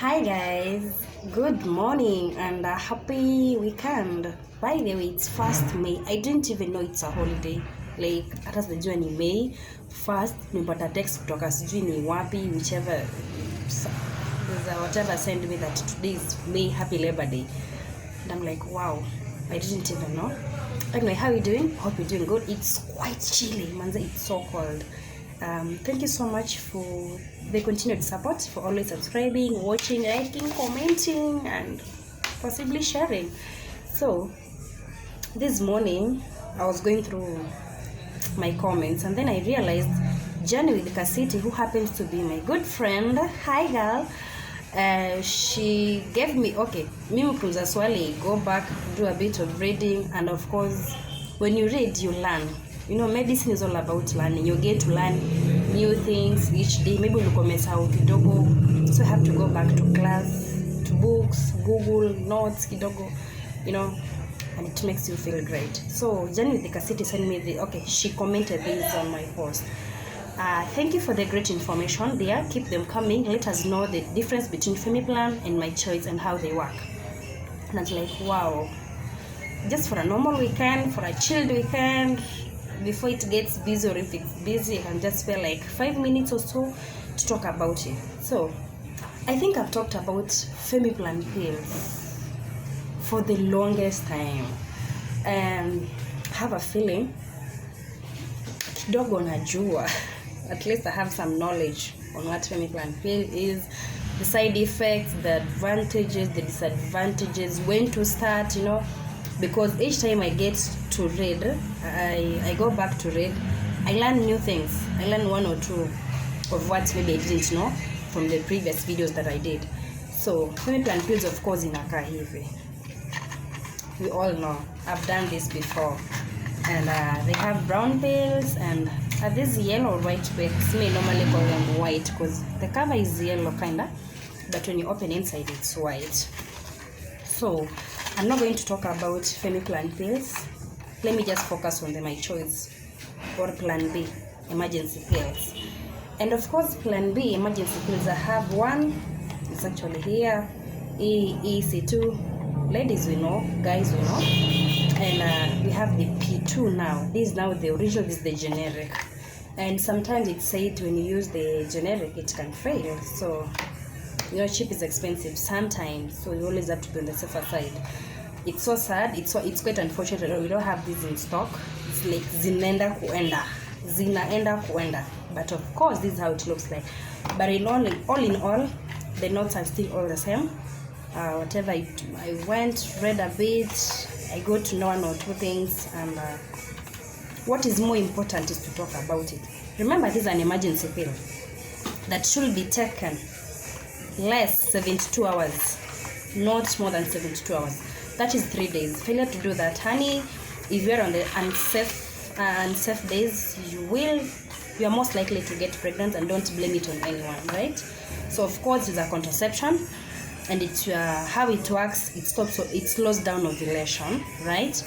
Hi guys, good morning and a happy weekend. By the way, it's 1st May. I didn't even know it's a holiday. Like hata sijua ni May 1st, nipata text kutoka sijui ni wapi, whichever whatever sent me that today is May, happy Labor Day. And I'm like, wow, I didn't even know. Anyway, how are you doing? Hope you're doing good. It's quite chilly, manze, it's so cold. Thank you so much for the continued support, for always subscribing, watching, liking, commenting, and possibly sharing. So this morning I was going through my comments and then I realized Jenny with Kasiti, who happens to be my good friend, hi girl, she gave me, okay, mimi kuuliza swali, go back, do a bit of reading, and of course when you read you learn. You know, medicine is all about learning. You get to learn new things each day. Maybe umesahau kidogo, so you have to go back to class, to books, Google notes kidogo, you know, and it makes you feel great. So Jenny with the City sent me she commented this on my post. Thank you for the great information there. Keep them coming. Let us know the difference between femiplan and my choice and how they work. And I was like, wow, just for a normal weekend, for a chilled weekend, before it gets busy, or if it's busy, I can just spare like 5 minutes or so to talk about it. So I think I've talked about femiplan pills for the longest time, and I have a feeling kidogo najua, at least I have some knowledge on what femiplan pill is, the side effects, the advantages, the disadvantages, when to start, you know, because each time I get to read, I go back to read, I learn new things. I learn one or two of what maybe I didn't know from the previous videos that I did. So femiplan pills, of course, inakaa hivi. We all know, I've done this before, and they have brown pills and these yellow or white pills. Me normally call them white because the cover is yellow kinda, but when you open inside it's white. So I'm not going to talk about femiplan pills. Let me just focus on my choice, or plan B, emergency pills. And of course, plan B, emergency pills, I have one. It's actually here, EC2. Ladies we know, guys we know. And we have the P2 now. This is now the original, this is the generic. And sometimes it's said when you use the generic, it can fail. So, you know, cheap is expensive sometimes, so you always have to be on the safer side. It's so sad, it's quite unfortunate that we don't have this in stock. It's like zinaenda kuenda, but of course this is how it looks like. But all in all, the notes are still all the same. Whatever I went, read a bit, I got to know one or two things, and what is more important is to talk about it. Remember, this is an emergency pill that should be taken less 72 hours, not more than 72 hours. That is 3 days. Failure to do that, honey, if you're on the unsafe days, you are most likely to get pregnant, and don't blame it on anyone, right? So of course it's a contraception, and it's how it works. It stops, so it slows down ovulation, right?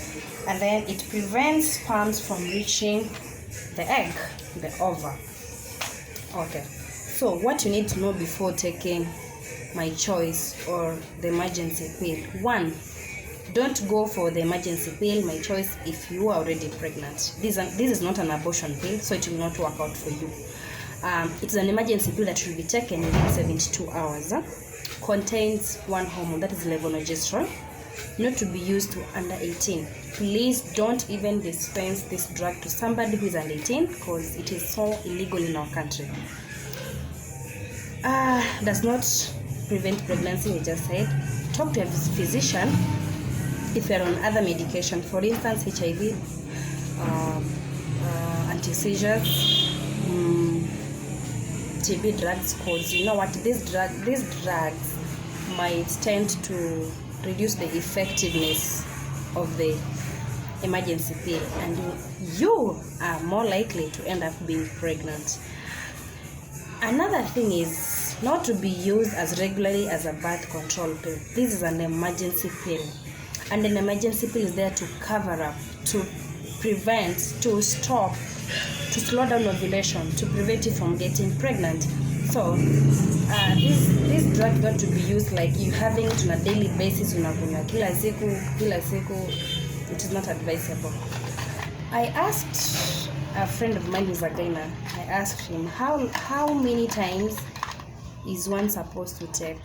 And then it prevents sperms from reaching the egg, the ova. Okay, so what you need to know before taking my choice or the emergency pill: one, don't go for the emergency pill, my choice, if you are already pregnant. This is not an abortion pill, so it will not work out for you. It's an emergency pill that should be taken within 72 hours. Contains one hormone, that is levonorgestrel, not to be used to under 18. Please don't even dispense this drug to somebody who is under 18, because it is so illegal in our country. Does not prevent pregnancy, we just said. Talk to a physician if you're on other medication, for instance HIV, anti-seizures, TB drugs, because you know what, these drugs might tend to reduce the effectiveness of the emergency pill, and you are more likely to end up being pregnant. Another thing is not to be used as regularly as a birth control pill. This is an emergency pill, and an emergency pill is there to cover up, to prevent, to stop, to slow down ovulation, to prevent you from getting pregnant. So these drug got to be used like you having it on a daily basis, unakunywa kila siku. It is not advisable. I asked a friend of mine who's a gyna, I asked him how many times is one supposed to take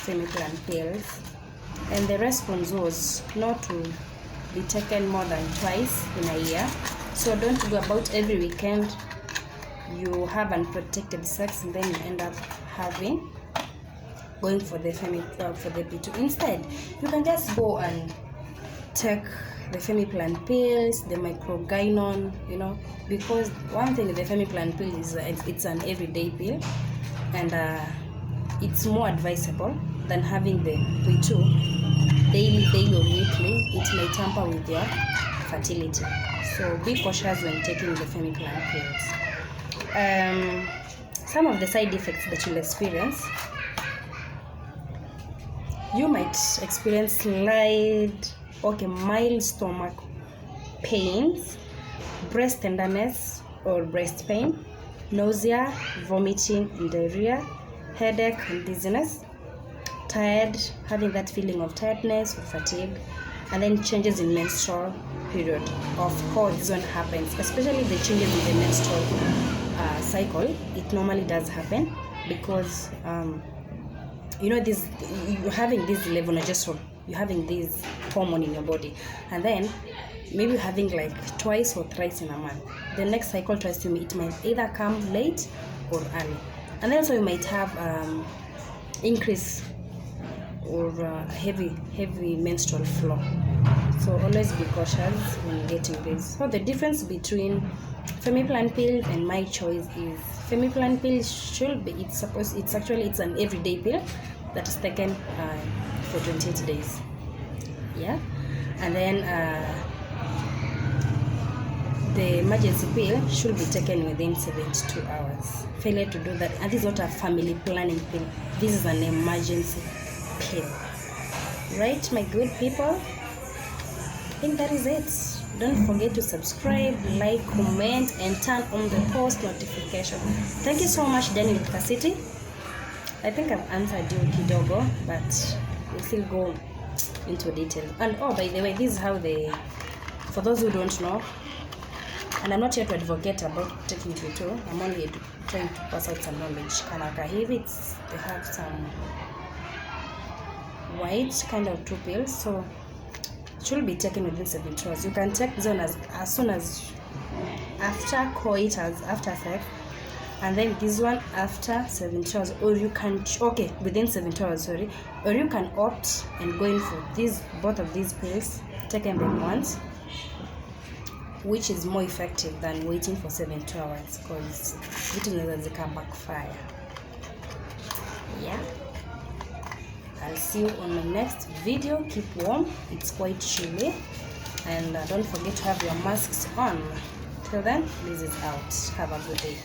femiplan pills, and the response was not to be taken more than twice in a year. So don't go about every weekend you have unprotected sex and then you end up going for the P2. Instead, you can just go and take the femiplan pills, the microgynon, because one thing, the femiplan pill is it's an everyday pill, and it's more advisable than having the P2 daily or weekly. It may tamper with your fertility. So be cautious when taking the femiplan pills. Some of the side effects that you'll experience: you might experience mild stomach pains, breast tenderness or breast pain, nausea, vomiting and diarrhea, headache and dizziness, having that feeling of tiredness or fatigue, and then changes in menstrual period. Of course, this one happens, especially the changes in the menstrual cycle. It normally does happen because you're having this levonorgestrel, you're having this hormone in your body, and then maybe you're having like twice or thrice in a month. The next cycle, trust me, it might either come late or early. And then also you might have increase or heavy menstrual flow. So always be cautious when getting this. So the difference between femiplan pill and my choice is femiplan pill it's an everyday pill that is taken for 28 days. Yeah, and then the emergency pill should be taken within 72 hours. Failure to do that, and this is not a family planning pill, this is an emergency pill. Right, my good people? I think that is it. Don't forget to subscribe, like, comment, and turn on the post notification. Thank you so much, Daniel City. I think I've answered you kidogo, but we'll still go into detail. And by the way, this is how for those who don't know, and I'm not here to advocate about taking P2, I'm only trying to pass out some knowledge. Kanaka hivi, they have some white kind of 2 pills, so it should be taken within 72 hours. You can take this one as soon as after coitus, after sex, and then this one after 72 hours, or you can within 72 hours, or you can opt and go in for both of these pills, taking them once, which is more effective than waiting for 72 hours, because it will come backfire. Yeah, I'll see you on my next video. Keep warm, it's quite chilly, and don't forget to have your masks on. Till then, this is out. Have a good day.